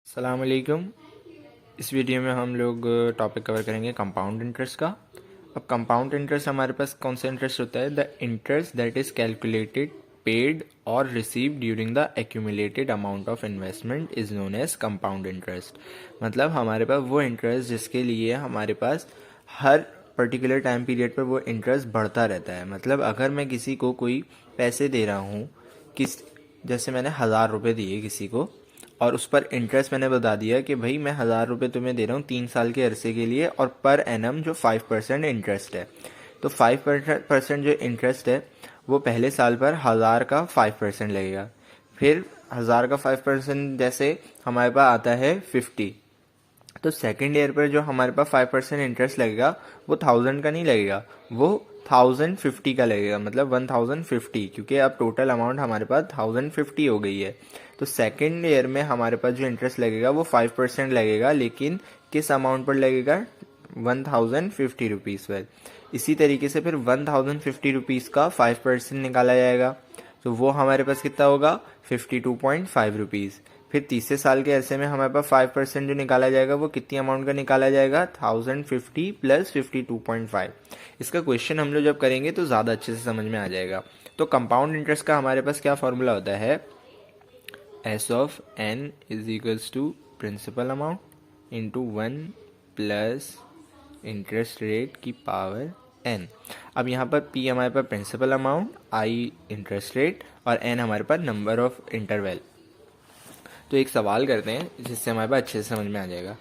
अस्सलाम वालेकुम। इस वीडियो में हम लोग टॉपिक कवर करेंगे कंपाउंड इंटरेस्ट का। अब कंपाउंड इंटरेस्ट हमारे पास कौन सा इंटरेस्ट होता है? The interest that is calculated, paid और receive during the accumulated amount of investment is known as compound interest. मतलब हमारे पास वो इंटरेस्ट जिसके लिए हमारे पास हर पर्टिकुलर टाइम पीरियड पर वो इंटरेस्ट बढ़ता रहता है। मतलब अगर मैं किसी को कोई पैसे दे रहा हूँ, किस जैसे मैंने 1000 रुपये दिए किसी को और उस पर इंटरेस्ट मैंने बता दिया कि भाई मैं 1000 रुपये तुम्हें दे रहा हूँ 3 साल के अरसे के लिए और पर एनम जो 5% इंटरेस्ट है। तो 5% जो इंटरेस्ट है वो पहले साल पर 1000 का 5% लगेगा। फिर 1000 का 5% जैसे हमारे पास आता है 50, तो सेकेंड ईयर पर जो हमारे पास 5% इंटरेस्ट लगेगा वो 1000 का नहीं लगेगा, वो 1050 का लगेगा। मतलब 1050, क्योंकि अब टोटल अमाउंट हमारे पास 1050 हो गई है। तो सेकेंड ईयर में हमारे पास जो इंटरेस्ट लगेगा वो 5% लगेगा, लेकिन किस अमाउंट पर लगेगा? 1050 रुपीज़ पर। इसी तरीके से फिर 1050 रुपीज़ का 5% निकाला जाएगा, तो वो हमारे पास कितना होगा? 52.5 रुपीज़। फिर तीसरे साल के अरसे में हमारे पास 5% जो निकाला जाएगा वो कितनी अमाउंट का निकाला जाएगा? 1050 प्लस 52.5। इसका क्वेश्चन हम लोग जब करेंगे तो ज़्यादा अच्छे से समझ में आ जाएगा। तो कंपाउंड इंटरेस्ट का हमारे पास क्या फॉर्मूला होता है? S of N is equals to principal amount into 1 plus interest rate की पावर एन। अब यहाँ पर पी हमारे पास principal amount, I interest rate और एन हमारे पास नंबर ऑफ इंटरवल। तो एक सवाल करते हैं जिससे हमारे पास अच्छे से समझ में आ जाएगा।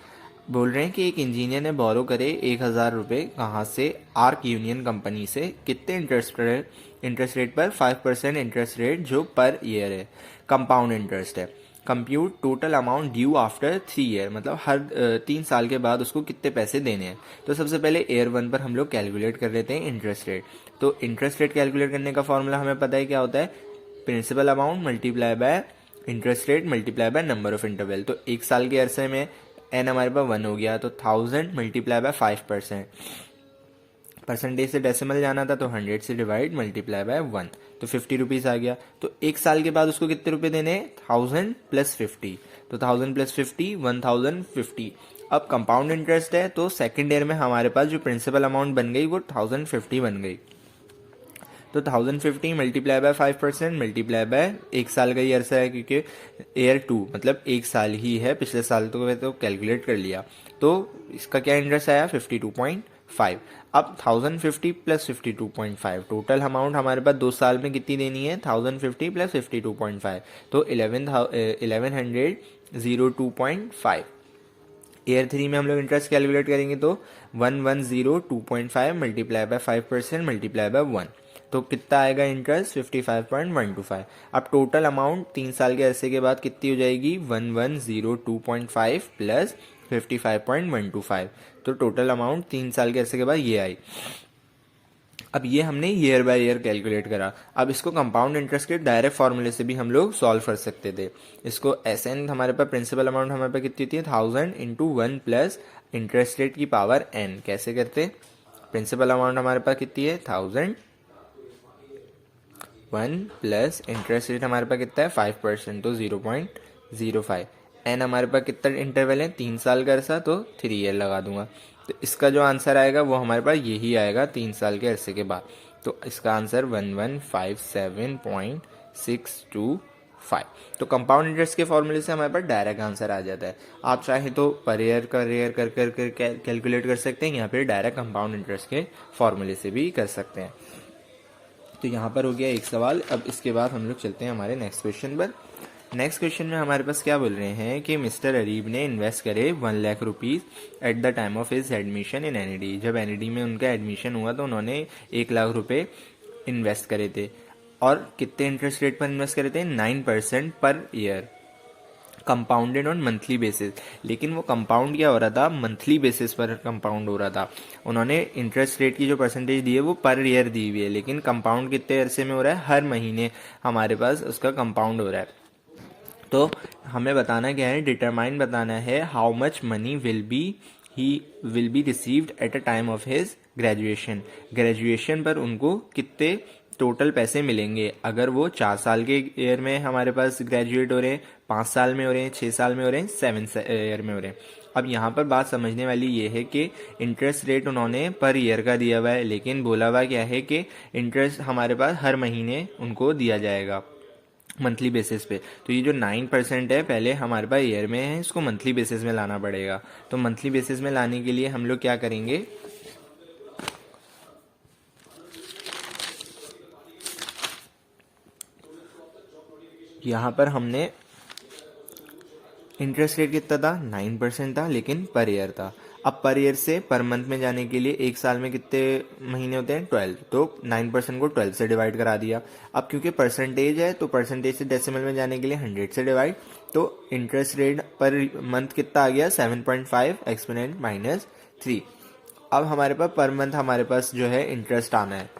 बोल रहे हैं कि एक इंजीनियर ने बोरो करे 1000 रुपये कहाँ से? आर्क यूनियन कंपनी से। कितने इंटरेस्ट रेट पर? 5% इंटरेस्ट रेट जो पर ईयर है, कंपाउंड इंटरेस्ट है। Compute total amount due after 3 year, मतलब हर 3 साल के बाद उसको कितने पैसे देने हैं। तो सबसे पहले ईयर 1 पर हम लोग कैलकुलेट कर लेते हैं इंटरेस्ट रेट। तो इंटरेस्ट रेट कैलकुलेट करने का फॉर्मूला हमें पता है क्या होता है? Principal amount multiply by interest rate multiply by number of interval. तो 1 साल के अरसे में एन हमारे पास 1 हो गया, तो 1000 मल्टीप्लाई बाय 5%। परसेंटेज से डेसिमल जाना था तो 100 से डिवाइड मल्टीप्लाई बाय 1, तो 50 रुपीज़ आ गया। तो 1 साल के बाद उसको कितने रुपए देने? 1000 प्लस 50, तो 1000 प्लस 50 1050। अब कंपाउंड इंटरेस्ट है तो सेकेंड ईयर में हमारे पास जो प्रिंसिपल अमाउंट बन गई वो 1050 बन गई। तो 1050 मल्टीप्लाई बाय 5% मल्टीप्लाई बाय 1 साल का ही अरसा है, क्योंकि ईयर 2 मतलब 1 साल ही है, पिछले साल तो कैलकुलेट कर लिया। तो इसका क्या इंटरेस्ट आया? 52.5। अब 1050 प्लस 52.5, टोटल अमाउंट हमारे पास 2 साल में कितनी देनी है? 1050 प्लस 52.5, तो 1102.5। ईयर 3 में हम लोग इंटरेस्ट कैलकुलेट करेंगे तो 1102.5 मल्टीप्लाई बाय 5% मल्टीप्लाई बाय 1, तो कितना आएगा इंटरेस्ट? 55.125। अब टोटल अमाउंट 3 साल के अरसे के बाद कितनी हो जाएगी? 1102.5 प्लस 55.125, तो टोटल अमाउंट 3 साल के अरसे के बाद ये आई। अब ये हमने ईयर बाय ईयर कैलकुलेट करा। अब इसको कंपाउंड इंटरेस्ट के डायरेक्ट फॉर्मूले से भी हम लोग सॉल्व कर सकते थे। इसको एस एन हमारे पास प्रिंसिपल अमाउंट हमारे पास कितनी थी? 1000 इंटू 1 प्लस इंटरेस्ट रेट की पावर एन। कैसे करते? प्रिंसिपल अमाउंट हमारे पास कितनी है? 1000, 1 प्लस इंटरेस्ट रेट हमारे पास कितना है? 5%, तो 0.05। एन हमारे पास कितना इंटरवल है? 3 साल का अरसा, तो 3 ईयर लगा दूंगा। तो इसका जो आंसर आएगा वो हमारे पास यही आएगा 3 साल के अरसे के बाद। तो इसका आंसर 1157.625। तो कंपाउंड इंटरेस्ट के फॉर्मूले से हमारे पास डायरेक्ट आंसर आ जाता है। आप चाहे तो पर ईयर कर ईयर कर कर कर कैलकुलेट कर सकते हैं, या फिर डायरेक्ट कंपाउंड इंटरेस्ट के फॉर्मूले से भी कर सकते हैं। तो यहाँ पर हो गया एक सवाल। अब इसके बाद हम लोग चलते हैं हमारे नेक्स्ट क्वेश्चन पर। नेक्स्ट क्वेश्चन में हमारे पास क्या बोल रहे हैं कि मिस्टर अरीब ने इन्वेस्ट करे 1 lakh rupees eight the time of his admission in NED. जब एनईडी में उनका एडमिशन हुआ तो उन्होंने 1 लाख रुपए इन्वेस्ट करे थे, और कितने इंटरेस्ट रेट पर इन्वेस्ट करे थे? 9% per year, compounded on monthly basis. लेकिन वो कंपाउंड क्या हो रहा था? मंथली बेसिस पर कंपाउंड हो रहा था। उन्होंने इंटरेस्ट रेट की जो परसेंटेज दी है वो पर ईयर दी हुई है, लेकिन कंपाउंड कितने अरसे में हो रहा है? हर महीने हमारे पास उसका कंपाउंड हो रहा है। तो हमें बताना क्या है? डिटरमाइन बताना है how much money will be received at a time of his graduation. Graduation पर उनको कितने टोटल पैसे मिलेंगे। अगर वो 4 साल के ईयर में हमारे पास ग्रेजुएट हो रहे हैं, 5 साल में हो रहे हैं, 6 साल में हो रहे हैं, 7 ईयर में हो रहे हैं। अब यहाँ पर बात समझने वाली ये है कि इंटरेस्ट रेट उन्होंने पर ईयर का दिया हुआ है, लेकिन बोला हुआ क्या है कि इंटरेस्ट हमारे पास हर महीने उनको दिया जाएगा मंथली बेसिस पे। तो ये जो 9% है पहले हमारे पास ईयर में है, इसको मंथली बेसिस में लाना पड़ेगा। तो मंथली बेसिस में लाने के लिए हम लोग क्या करेंगे, यहाँ पर हमने इंटरेस्ट रेट कितना था, 9% था, लेकिन पर ईयर था। अब पर ईयर से पर मंथ में जाने के लिए एक साल में कितने महीने होते हैं, 12। तो 9% को 12 से डिवाइड करा दिया। अब क्योंकि परसेंटेज है तो परसेंटेज से डेसिमल में जाने के लिए 100 से डिवाइड। तो इंटरेस्ट रेट पर मंथ कितना आ गया, 7.5 एक्सपोनेंट -3। अब हमारे पास पर मंथ हमारे पास जो है इंटरेस्ट आना है।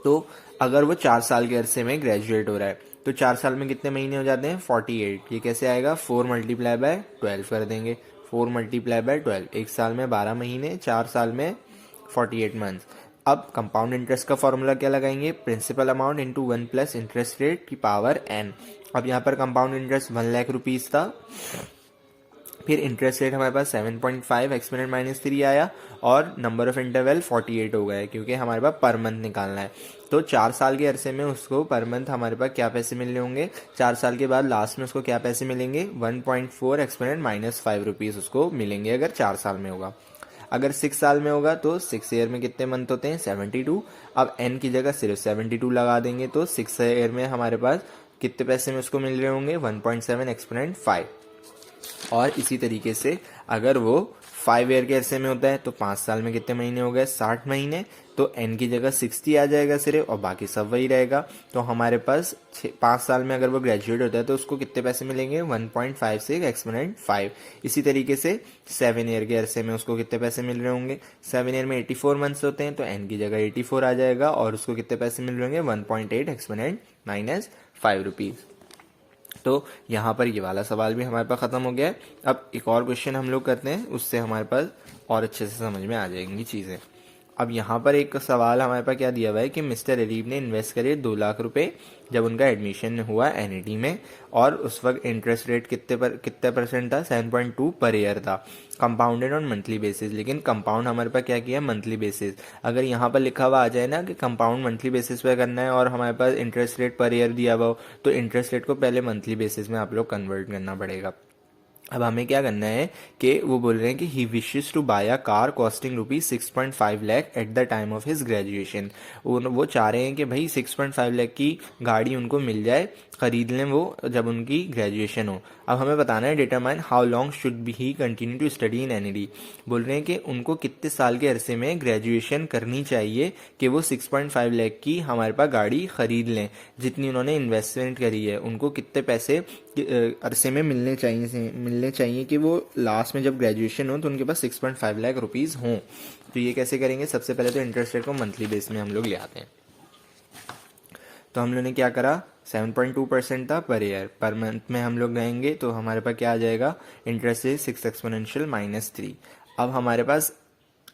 तो अगर वो 4 साल के अरसे में ग्रेजुएट हो रहा है तो 4 साल में कितने महीने हो जाते हैं, 48। ये कैसे आएगा, 4 मल्टीप्लाई बाय 12 कर देंगे। 4 मल्टीप्लाई बाय 12, एक साल में 12 महीने, 4 साल में 48 मंथ्स। अब कंपाउंड इंटरेस्ट का फॉर्मूला क्या लगाएंगे, principal amount into 1 plus interest rate की पावर n। अब यहाँ पर कंपाउंड इंटरेस्ट 1 लाख रुपीज था, फिर इंटरेस्ट रेट हमारे पास 7.5 एक्सपोनेंट -3 आया और नंबर ऑफ इंटरवल 48 हो गए, क्योंकि हमारे पास पर मंथ निकालना है। तो 4 साल के अरसे में उसको पर मंथ हमारे पास क्या पैसे मिल रहे होंगे, 4 साल के बाद लास्ट में उसको क्या पैसे मिलेंगे, 1.4 एक्सपोनेंट -5 रुपीज़ उसको मिलेंगे अगर 4 साल में होगा। अगर 6 साल में होगा तो 6 ईयर में कितने मंथ होते हैं, 72। अब n की जगह सिर्फ 72 लगा देंगे तो 6 ईयर में हमारे पास कितने पैसे में उसको मिल रहे होंगे, 1.7 एक्सपोनेंट 5। और इसी तरीके से अगर वो 5 ईयर के अरसे में होता है तो 5 साल में कितने महीने हो गए, 60 महीने। तो n की जगह 60 आ जाएगा सिर्फ और बाकी सब वही रहेगा। तो हमारे पास 5 साल में अगर वो ग्रेजुएट होता है तो उसको कितने पैसे मिलेंगे, 1.56 एक्सपोनेंट 5। इसी तरीके से 7 ईयर के अरसे में उसको कितने पैसे मिल रहे होंगे, 7 ईयर में 84 मंथ्स होते हैं तो n की जगह 84 आ जाएगा और उसको कितने पैसे मिल रहे होंगे, 1.8 एक्सपोनेंट -5 रुपीज़। तो यहाँ पर ये वाला सवाल भी हमारे पास ख़त्म हो गया है। अब एक और क्वेश्चन हम लोग करते हैं, उससे हमारे पास और अच्छे से समझ में आ जाएंगी चीज़ें। अब यहाँ पर एक सवाल हमारे पास क्या दिया हुआ है कि मिस्टर अरीब ने इन्वेस्ट करे 2 लाख रुपए जब उनका एडमिशन हुआ एनईटी में, और उस वक्त इंटरेस्ट रेट कितने परसेंट था, 7.2 पर ईयर था, कंपाउंडेड ऑन मंथली बेसिस। लेकिन कंपाउंड हमारे पास क्या किया, मंथली बेसिस। अगर यहाँ पर लिखा हुआ आ जाए ना कि कंपाउंड मंथली बेसिस पे करना है और हमारे पास इंटरेस्ट रेट पर ईयर दिया हुआ हो, तो इंटरेस्ट रेट को पहले मंथली बेसिस में आप लोग कन्वर्ट करना पड़ेगा। अब हमें क्या करना है कि वो बोल रहे हैं कि he wishes to buy a car costing ₹6.5 lakh at the time of his graduation. वो चाह रहे हैं कि भाई 6.5 लाख की गाड़ी उनको मिल जाए, खरीद लें वो जब उनकी ग्रेजुएशन हो। अब हमें बताना है determine how long should be he continue to study in NED. बोल रहे हैं कि उनको कितने साल के अरसे में ग्रेजुएशन करनी चाहिए कि वो 6.5 लाख की हमारे पास गाड़ी खरीद लें। जितनी उन्होंने इन्वेस्टमेंट करी है उनको कितने पैसे अरसे में मिलने चाहिए कि वो लास्ट में जब ग्रेजुएशन हो तो उनके पास 6.5 लाख रुपीज़ हों। तो ये कैसे करेंगे, सबसे पहले तो इंटरेस्ट रेट को मंथली बेस में हम लोग ले आते हैं। तो हम लोगों ने क्या करा, 7.2% था पर ईयर, पर मंथ में हम लोग गएंगे तो हमारे पास क्या आ जाएगा, इंटरेस्ट रेट 6 एक्सपोनेंशियल -3। अब हमारे पास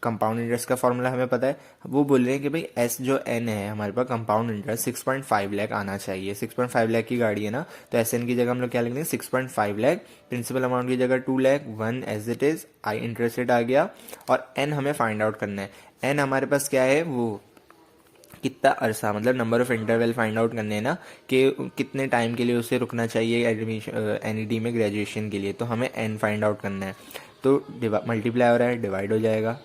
कंपाउंड इंटरेस्ट का फॉर्मूला हमें पता है। वो बोल रहे हैं कि भाई एस जो एन है हमारे पास कंपाउंड इंटरेस्ट 6.5 लाख आना चाहिए। 6.5 लाख की गाड़ी है ना, तो एस एन की जगह हम लोग क्या लिख देंगे, 6.5 लाख। प्रिंसिपल अमाउंट की जगह 2 lakh, 1 as it is, I interest rate आ गया। और एन हमें फाइंड आउट करना है। एन हमारे पास क्या है, वो कितना अरसा, मतलब number of interval find out करने हैं ना, कि कितने टाइम के लिए उसे रुकना चाहिए एडमिशन एनईडी में ग्रेजुएशन के लिए। तो हमें एन फाइंड आउट करना है। तो मल्टीप्लाई हो रहा है, डिवाइड हो जाएगा।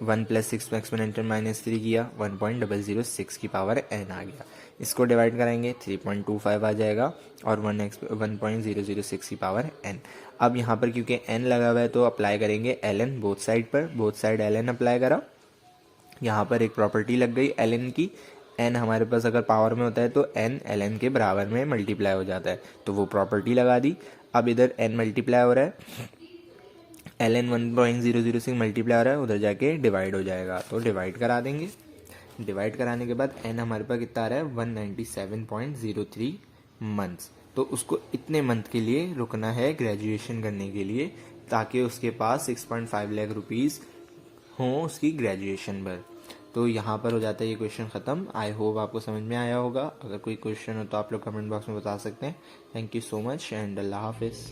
1 + 6 एक्सपोनेंशियल -3 किया, 1.006 की पावर n आ गया। इसको डिवाइड कराएंगे 3.25 आ जाएगा और 1.006 की पावर n। अब यहाँ पर क्योंकि n लगा हुआ है तो अप्लाई करेंगे ln बोथ साइड पर, बोथ साइड ln अप्लाई करा। यहाँ पर एक प्रॉपर्टी लग गई ln की, n हमारे पास अगर पावर में होता है तो n ln के बराबर में मल्टीप्लाई हो जाता है, तो वो प्रॉपर्टी लगा दी। अब इधर n मल्टीप्लाई हो रहा है, ln 1.006 मल्टीप्लाई हो रहा है, उधर जाके डिवाइड हो जाएगा, तो डिवाइड करा देंगे। डिवाइड कराने के बाद n हमारे पास कितना आ रहा है, 197.03 मंथ्स। तो उसको इतने मंथ के लिए रुकना है ग्रेजुएशन करने के लिए, ताकि उसके पास 6.5 लाख रुपीज़ हों उसकी ग्रेजुएशन पर। तो यहाँ पर हो जाता है ये क्वेश्चन ख़त्म। आई होप आपको समझ में आया होगा। अगर कोई क्वेश्चन हो तो आप लोग कमेंट बॉक्स में बता सकते हैं। Thank you so much and अल्लाह हाफिज़।